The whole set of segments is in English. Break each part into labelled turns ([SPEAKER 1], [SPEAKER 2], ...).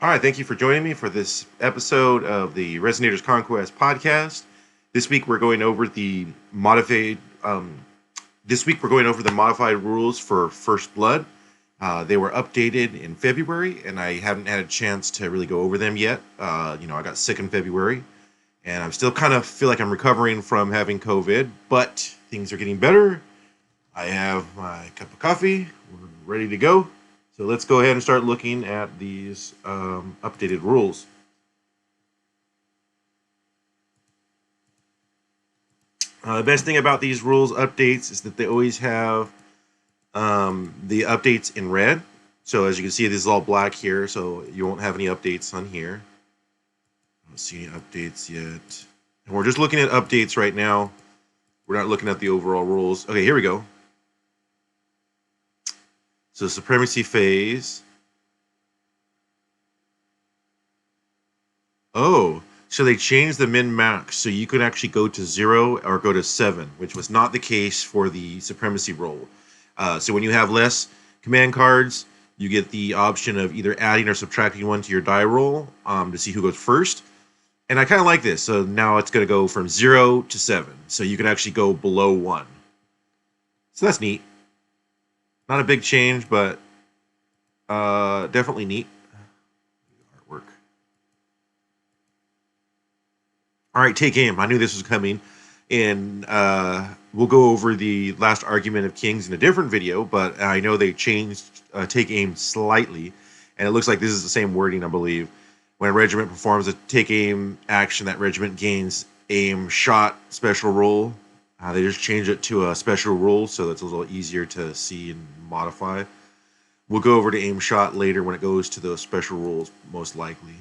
[SPEAKER 1] All right, thank you for joining me for this episode of the Resinator's Conquest podcast. This week we're going over the modified. This week we're going over the modified rules for First Blood. They were updated in February, and I haven't had a chance to really go over them yet. I got sick in February, and I'm still kind of feel like I'm recovering from having COVID, but things are getting better. I have my cup of coffee. We're ready to go. So let's go ahead and start looking at these updated rules. The best thing about these rules updates is that they always have the updates in red. So as you can see, this is all black here, so you won't have any updates on here. I don't see any updates yet. And we're just looking at updates right now. We're not looking at the overall rules. Okay, here we go. So supremacy phase. Oh, so they changed the min-max, so you could actually go to 0 or go to 7, which was not the case for the supremacy roll. So when you have less command cards, you get the option of either adding or subtracting one to your die roll to see who goes first. And I kind of like this. So now it's going to go from 0 to 7. So you can actually go below 1. So that's neat. Not a big change, but definitely neat. Artwork. All right, take aim. I knew this was coming. And we'll go over the last argument of kings in a different video, but I know they changed take aim slightly. And it looks like this is the same wording, I believe. When a regiment performs a take aim action, that regiment gains aim shot special roll. They just changed it to a special rule, so that's a little easier to see and modify. We'll go over to aim shot later when it goes to those special rules, most likely.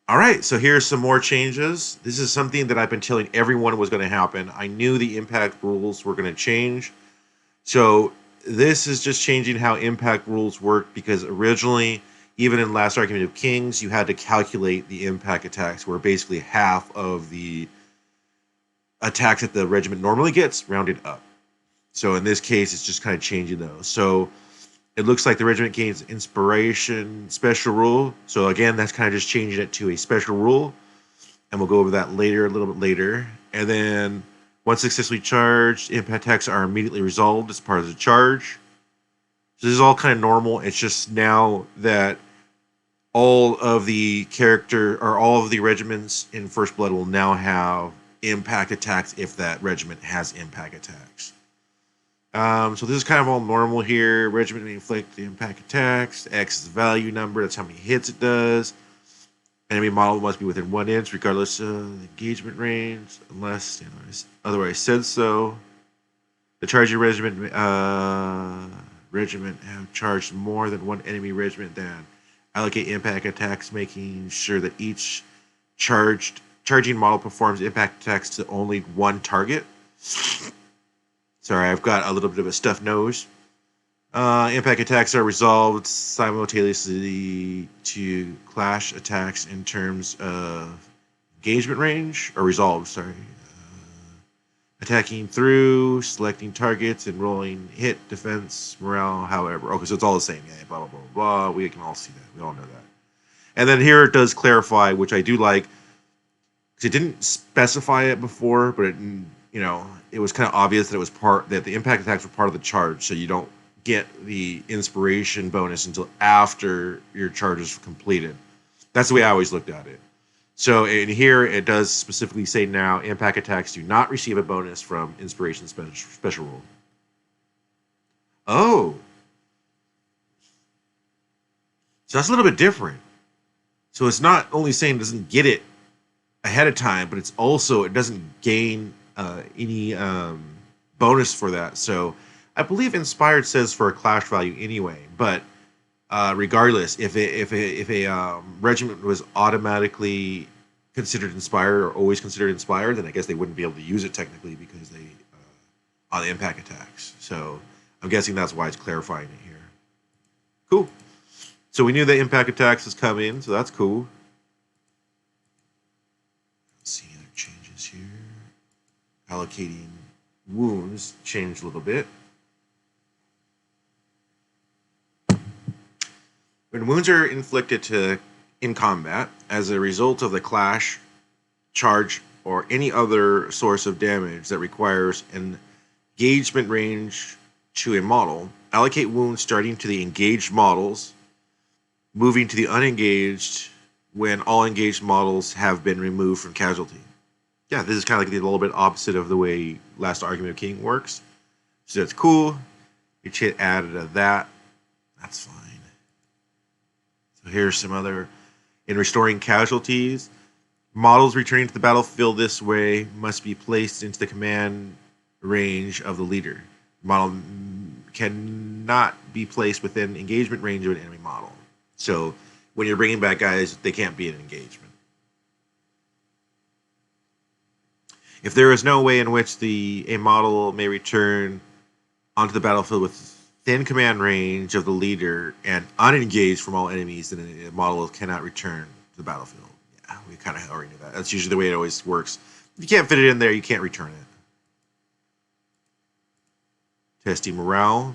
[SPEAKER 1] All right, so here's some more changes. This is something that I've been telling everyone was going to happen. I knew the impact rules were going to change. So this is just changing how impact rules work, because originally, even in Last Argument of Kings, you had to calculate the impact attacks, where basically half of the attacks that the regiment normally gets rounded up. So in this case, it's just kind of changing those. So it looks like the regiment gains inspiration special rule. So again, that's kind of just changing it to a special rule. And we'll go over that later, a little bit later. And then once successfully charged, impact attacks are immediately resolved as part of the charge. So this is all kind of normal. It's just now that all of the regiments in First Blood will now have impact attacks if that regiment has impact attacks. So this is kind of all normal here. Regiment may inflict the impact attacks. X is the value number. That's how many hits it does. Enemy model must be within 1 inch, regardless of the engagement range, unless otherwise said so. The charging regiment have charged more than one enemy regiment than allocate impact attacks, making sure that each charging model performs impact attacks to only one target. Sorry, I've got a little bit of a stuffed nose. Impact attacks are resolved simultaneously to clash attacks in terms of engagement range, or resolved, sorry. Attacking through, selecting targets, and rolling hit, defense, morale, however. Okay, so it's all the same. Yeah, blah, blah, blah, blah. We can all see that. We all know that. And then here it does clarify, which I do like, because it didn't specify it before, but it was kind of obvious that the impact attacks were part of the charge, so you don't get the inspiration bonus until after your charge is completed. That's the way I always looked at it. So in here, it does specifically say now, impact attacks do not receive a bonus from inspiration special rule. Oh. So that's a little bit different. So it's not only saying it doesn't get it ahead of time, but it doesn't gain any bonus for that. So I believe inspired says for a clash value anyway, but regardless, if a regiment was automatically considered inspired or always considered inspired, then I guess they wouldn't be able to use it technically because they on the impact attacks. So I'm guessing that's why it's clarifying it here. Cool. So we knew the impact attacks was coming, so that's cool. Let's see any other changes here. Allocating wounds changed a little bit. When wounds are inflicted in combat as a result of the clash, charge, or any other source of damage that requires an engagement range to a model, allocate wounds starting to the engaged models, moving to the unengaged when all engaged models have been removed from casualty. Yeah, this is kind of like a little bit opposite of the way Last Argument of King works. So that's cool. You hit added to that. That's fine. So here's some other. In restoring casualties, models returning to the battlefield this way must be placed into the command range of the leader. The model cannot be placed within engagement range of an enemy model. So when you're bringing back guys, they can't be in engagement. If there is no way in which a model may return onto the battlefield within command range of the leader and unengaged from all enemies, then a model cannot return to the battlefield. Yeah, we kind of already knew that. That's usually the way it always works. If you can't fit it in there, you can't return it. Testing morale.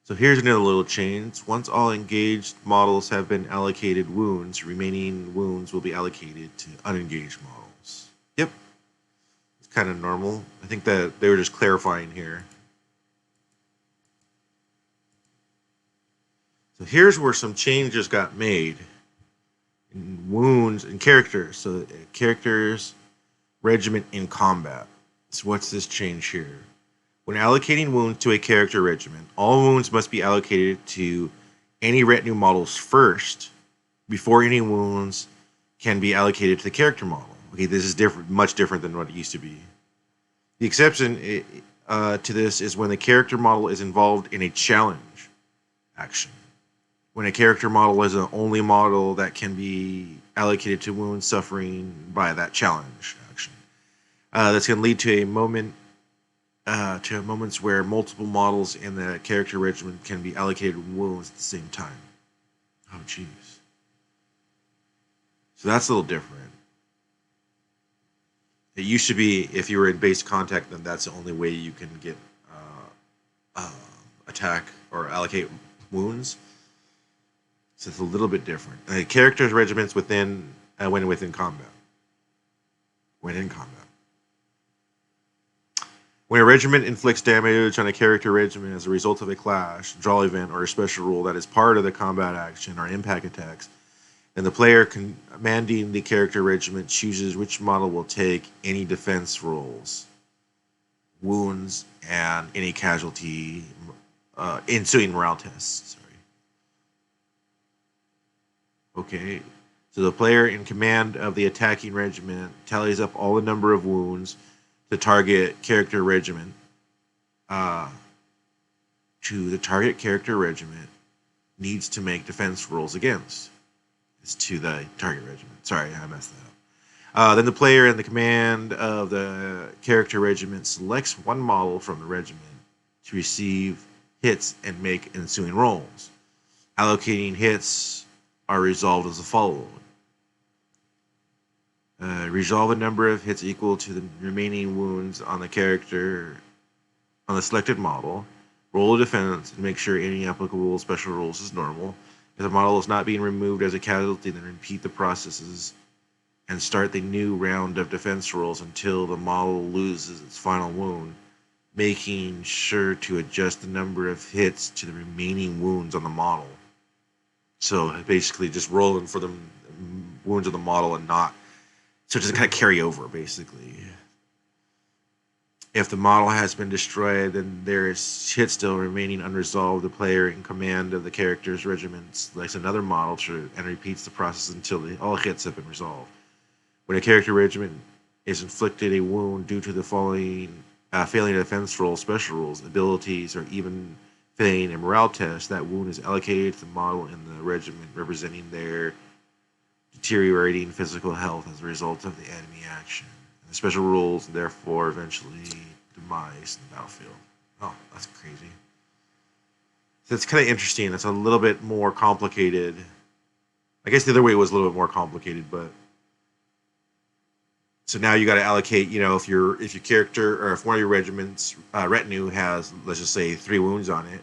[SPEAKER 1] So here's another little change. Once all engaged models have been allocated wounds, remaining wounds will be allocated to unengaged models. Yep. It's kind of normal. I think that they were just clarifying here. So here's where some changes got made in wounds and characters. So characters, regiment in combat. So what's this change here? When allocating wounds to a character regiment, all wounds must be allocated to any retinue models first before any wounds can be allocated to the character model. Okay, this is different, much different than what it used to be. The exception to this is when the character model is involved in a challenge action. When a character model is the only model that can be allocated to wounds suffering by that challenge action. That's going to lead to moments where multiple models in the character regiment can be allocated wounds at the same time. Oh, jeez. So that's a little different. It used to be if you were in base contact, then that's the only way you can get attack or allocate wounds. So it's a little bit different. Characters regiments when within combat. When in combat. When a regiment inflicts damage on a character regiment as a result of a clash, draw event, or a special rule that is part of the combat action or impact attacks, then the player commanding the character regiment chooses which model will take any defense rolls, wounds, and any casualty ensuing morale tests. Okay, so the player in command of the attacking regiment tallies up all the number of wounds the target character regiment to the target character regiment needs to make defense rolls against. It's to the target regiment. Sorry, I messed that up. Then the player in the command of the character regiment selects one model from the regiment to receive hits and make ensuing rolls. Allocating hits are resolved as the following. Resolve a number of hits equal to the remaining wounds on the selected model. Roll a defense and make sure any applicable special rules is normal. If the model is not being removed as a casualty, then repeat the processes and start the new round of defense rolls until the model loses its final wound, making sure to adjust the number of hits to the remaining wounds on the model. So basically just rolling for the wounds of the model and not, so it doesn't kind of carry over, basically. If the model has been destroyed, then there is hit still remaining unresolved. The player in command of the character's regiment selects another model and repeats the process until all hits have been resolved. When a character regiment is inflicted a wound due to the failing a defense roll, special rules, abilities, or even failing a morale test, that wound is allocated to the model in the regiment representing their deteriorating physical health as a result of the enemy action. The special rules, therefore, eventually demise in the battlefield. Oh, that's crazy. So it's kind of interesting. It's a little bit more complicated. I guess the other way was a little bit more complicated, but so now you got to allocate. If your character or if one of your regiment's retinue has, let's just say, 3 wounds on it,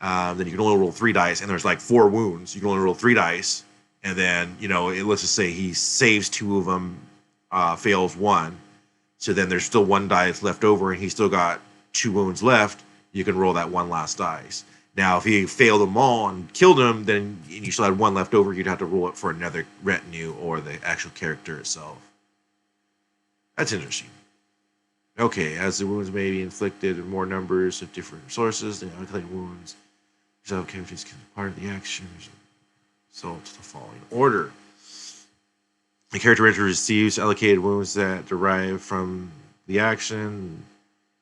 [SPEAKER 1] then you can only roll 3 dice, and there's like 4 wounds. You can only roll 3 dice, and then let's just say he saves 2 of them, fails 1. So then there's still 1 dice left over, and he's still got 2 wounds left. You can roll that 1 last dice. Now, if he failed them all and killed him, then you still had 1 left over. You'd have to roll it for another retinue or the actual character itself. That's interesting. Okay, as the wounds may be inflicted in more numbers of different sources, the unclaimed wounds result characters can be part of the action. Result to the following order. The character receives allocated wounds that derive from the action.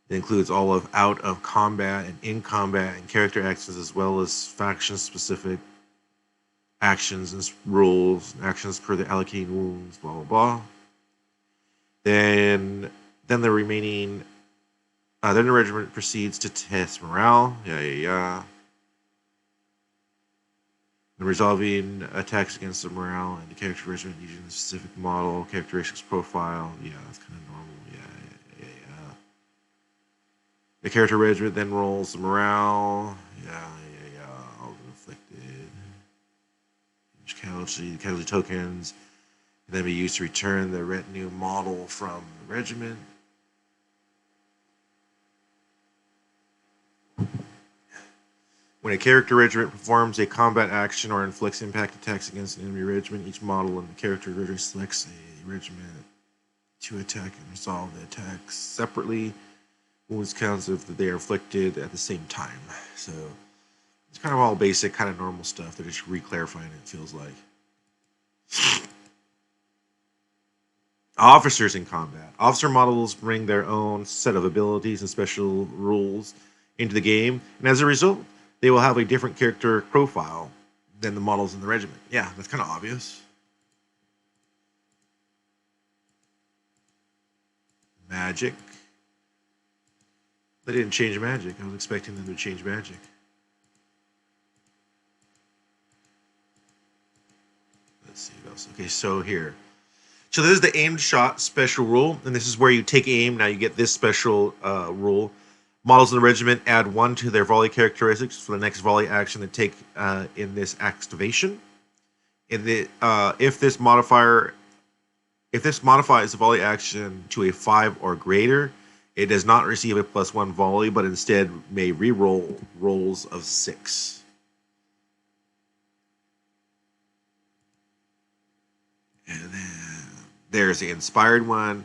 [SPEAKER 1] It includes all of out of combat and in combat and character actions, as well as faction specific actions and rules, actions per the allocated wounds, blah blah blah. Then the remaining, then the regiment proceeds to test morale. Yeah. And resolving attacks against the morale and the character regiment using the specific model, characteristics profile. Yeah, that's kind of normal. Yeah. The character regiment then rolls the morale. Yeah. All inflicted. Casualty tokens. And then be used to return the retinue model from the regiment. When a character regiment performs a combat action or inflicts impact attacks against an enemy regiment, each model in the character regiment selects a regiment to attack and resolve the attacks separately. Wounds counts if they are inflicted at the same time. So it's kind of all basic, kind of normal stuff. They're just re-clarifying it, feels like. Officers in combat. Officer models bring their own set of abilities and special rules into the game, and as a result, they will have a different character profile than the models in the regiment. Yeah, that's kind of obvious. Magic. They didn't change magic. I was expecting them to change magic. Let's see what else. Okay, so here. So this is the aimed shot special rule, and this is where you take aim. Now you get this special rule. Models in the regiment add 1 to their volley characteristics for the next volley action they take in this activation. If this modifies the volley action to a 5 or greater, it does not receive a +1 volley, but instead may re-roll rolls of 6. And then there's the inspired one.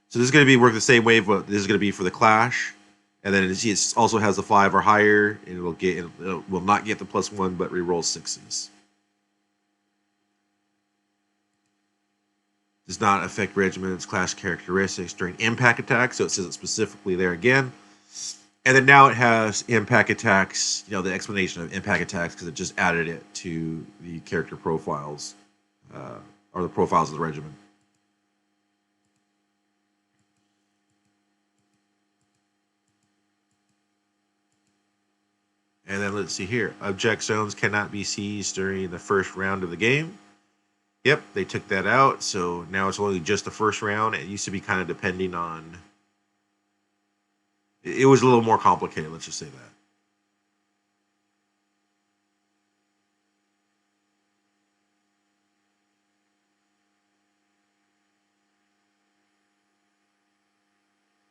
[SPEAKER 1] So this is going to be work the same way, but this is going to be for the clash. And then it also has a 5 or higher, and it will not get the +1, but re-roll 6s. Does not affect regiments' class characteristics during impact attacks, so it says it specifically there again. And then now it has impact attacks, the explanation of impact attacks, because it just added it to the character profiles, or the profiles of the regiment. And then let's see here. Object zones cannot be seized during the first round of the game. Yep, they took that out. So now it's only just the first round. It used to be kind of depending on... It was a little more complicated, let's just say that.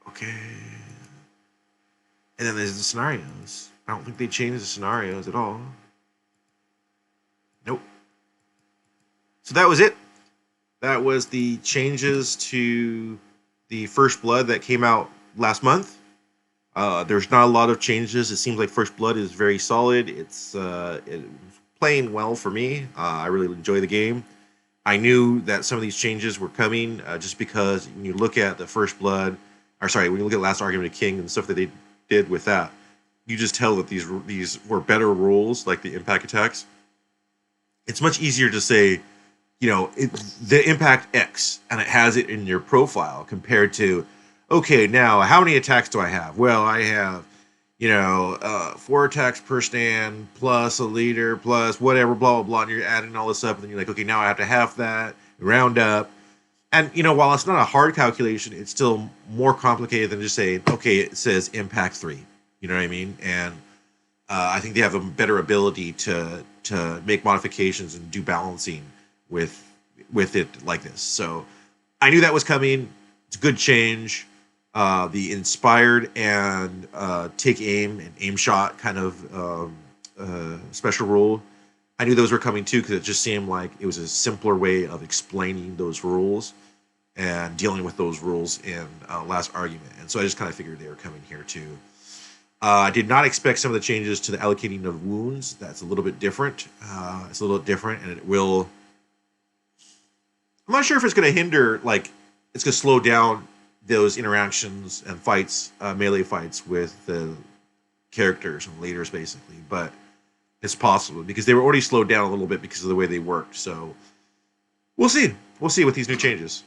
[SPEAKER 1] Okay. And then there's the scenarios. I don't think they changed the scenarios at all. Nope. So that was it. That was the changes to the First Blood that came out last month. There's not a lot of changes. It seems like First Blood is very solid. It's playing well for me. I really enjoy the game. I knew that some of these changes were coming just because when you look at the First Blood, when you look at Last Argument of King and stuff that they did with that, you just tell that these were better rules, like the impact attacks. It's much easier to say, the impact X, and it has it in your profile compared to, okay, now how many attacks do I have? Well, I have, 4 attacks per stand plus a leader plus whatever, blah, blah, blah. And you're adding all this up, and then you're like, okay, now I have to half that, round up. And, while it's not a hard calculation, it's still more complicated than just saying, okay, it says impact 3. You know what I mean? And I think they have a better ability to make modifications and do balancing with it like this. So I knew that was coming. It's a good change. The inspired and take aim and aim shot kind of special rule. I knew those were coming too because it just seemed like it was a simpler way of explaining those rules and dealing with those rules in last argument. And so I just kind of figured they were coming here too. I did not expect some of the changes to the allocating of wounds. That's a little bit different. It's a little different, and it will. I'm not sure if it's going to hinder, like, it's going to slow down those interactions and fights, melee fights with the characters and leaders, basically. But it's possible because they were already slowed down a little bit because of the way they worked. So we'll see. We'll see with these new changes.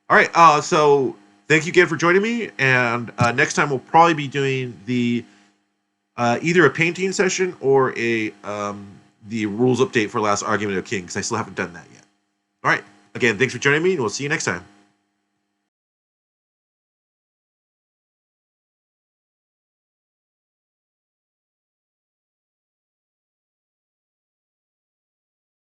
[SPEAKER 1] All right. So thank you again for joining me. And next time we'll probably be doing the either a painting session or a the rules update for Last Argument of King, because I still haven't done that yet. All right. Again, thanks for joining me, and we'll see you next time.